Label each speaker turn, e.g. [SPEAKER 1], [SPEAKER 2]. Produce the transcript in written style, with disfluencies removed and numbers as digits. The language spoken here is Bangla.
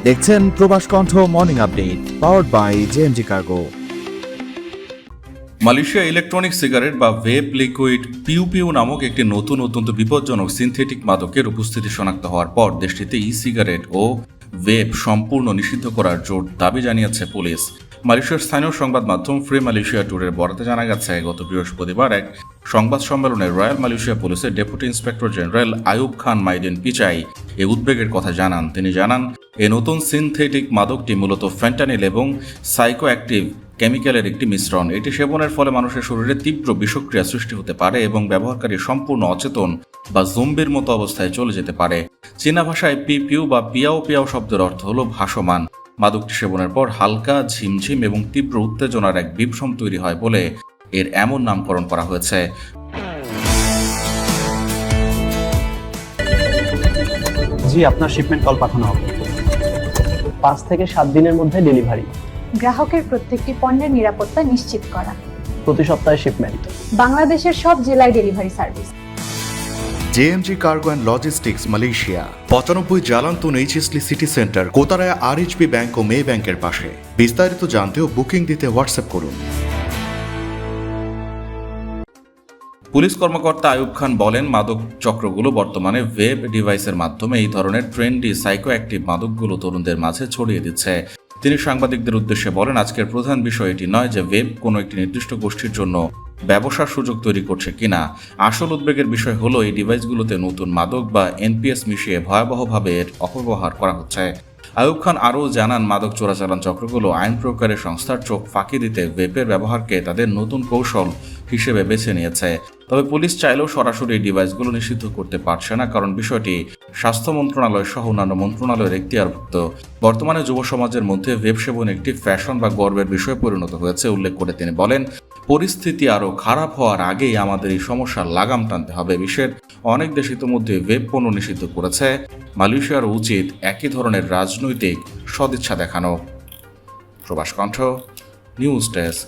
[SPEAKER 1] দেখছেন Probash Kontho morning update powered by JMG cargo.
[SPEAKER 2] Malaysia electronic cigarette বা ভেপ লিকুইড পিউ পিউ নামক একটি নতুন অত্যন্ত বিপজ্জনক সিনথেটিক মাদকের উপস্থিতি শনাক্ত হওয়ার পর দেশটিতে ই সিগারেট ও ভেপ সম্পূর্ণ নিষিদ্ধ করার জোর দাবি জানিয়েছে পুলিশ। মালয়েশিয়ার স্থানীয় সংবাদ মাধ্যম ফ্রি মালয়েশিয়া ট্যুরের বরাতে জানা গেছে, গত বৃহস্পতিবার এক সংবাদ সম্মেলনে রয়্যাল মালয়েশিয়া পুলিশের ডেপুটি ইন্সপেক্টর জেনারেল আয়ুব খান মাইদিন পিচাই এই উদ্বেগের কথা জানান। তিনি জানান, এই নতুন সিনথেটিক মাদকটি মূলত ফেন্টানিল এবং সাইকোঅ্যাক্টিভ কেমিক্যালের একটি মিশ্রণ। এটি সেবনের ফলে মানুষের শরীরে তীব্র বিষক্রিয়া সৃষ্টি হতে পারে এবং ব্যবহারকারী সম্পূর্ণ অচেতন বা জম্বির মতো অবস্থায় চলে যেতে পারে। চীনা ভাষায় পি পিউ বা পিয়াও পিয়াও শব্দের অর্থ হল ভাসমান। মাদকটি সেবনের পর হালকা, ঝিমঝিম এবং তীব্র উত্তেজনার এক বিভ্রম তৈরি হয় বলে এর এমন নামকরণ করা হয়েছে।
[SPEAKER 3] জি, আপনার শিপমেন্ট কল পাঠানো হবে। 5 থেকে 7 দিনের মধ্যে ডেলিভারি।
[SPEAKER 4] গ্রাহকের প্রত্যেকটি পণ্যের নিরাপত্তা নিশ্চিত করা।
[SPEAKER 3] প্রতি সপ্তাহে শিপমেন্ট।
[SPEAKER 4] বাংলাদেশের সব জেলায় delivery service.
[SPEAKER 5] JMG cargo and logistics Malaysia 95 Jalan Tun HS Lee city centre, Kota Raya RHB bank ও মে ব্যাংকের পাশে। বিস্তারিত জানতে ও বুকিং দিতে হোয়াটসঅ্যাপ করুন।
[SPEAKER 2] পুলিশ কর্মকর্তা আয়ুব খান বলেন, মাদক চক্রগুলো বর্তমানে ওয়েব ডিভাইসের মাধ্যমে এই ধরনের ট্রেন্ডি সাইকোঅ্যাক্টিভ মাদকগুলো তরুণদের মাঝে ছড়িয়ে দিচ্ছে। তিনি সাংবাদিকদের উদ্দেশ্যে বলেন, আজকের প্রধান বিষয় এটি নয় যে ওয়েব কোনো একটি নির্দিষ্ট গোষ্ঠীর জন্য ব্যবসার সুযোগ তৈরি করছে কিনা। আসল উদ্বেগের বিষয় হলো এই ডিভাইসগুলোতে নতুন মাদক বা এনপিএস মিশিয়ে ভয়াবহভাবে এর অপব্যবহার করা হচ্ছে। আয়ুব খান আরও জানান, মাদক চোরাচালান চক্রগুলো আইন প্রয়োগকারী সংস্থার চোখ ফাঁকি দিতে ওয়েবের ব্যবহারকে তাদের নতুন কৌশল হিসেবে বেছে নিয়েছে। তবে পুলিশ চাইলেও সরাসরি এই ডিভাইসগুলো নিষিদ্ধ করতে পারছে না, কারণ বিষয়টি স্বাস্থ্য মন্ত্রণালয় সহ অন্যান্য মন্ত্রণালয়ের এখতিয়ারভুক্ত। বর্তমানে যুব সমাজের মধ্যে ওয়েব সেবন একটি ফ্যাশন বা গর্বের বিষয়ে পরিণত হয়েছে উল্লেখ করে তিনি বলেন, পরিস্থিতি আরও খারাপ হওয়ার আগেই আমাদের এই সমস্যার লাগাম টানতে হবে। বিশ্বের অনেক দেশ ইতিমধ্যে ওয়েব পণ্য নিষিদ্ধ করেছে। মালয়েশিয়ার উচিত একই ধরনের রাজনৈতিক সদিচ্ছা দেখানো। প্রবাস কণ্ঠ নিউজ ডেস্ক।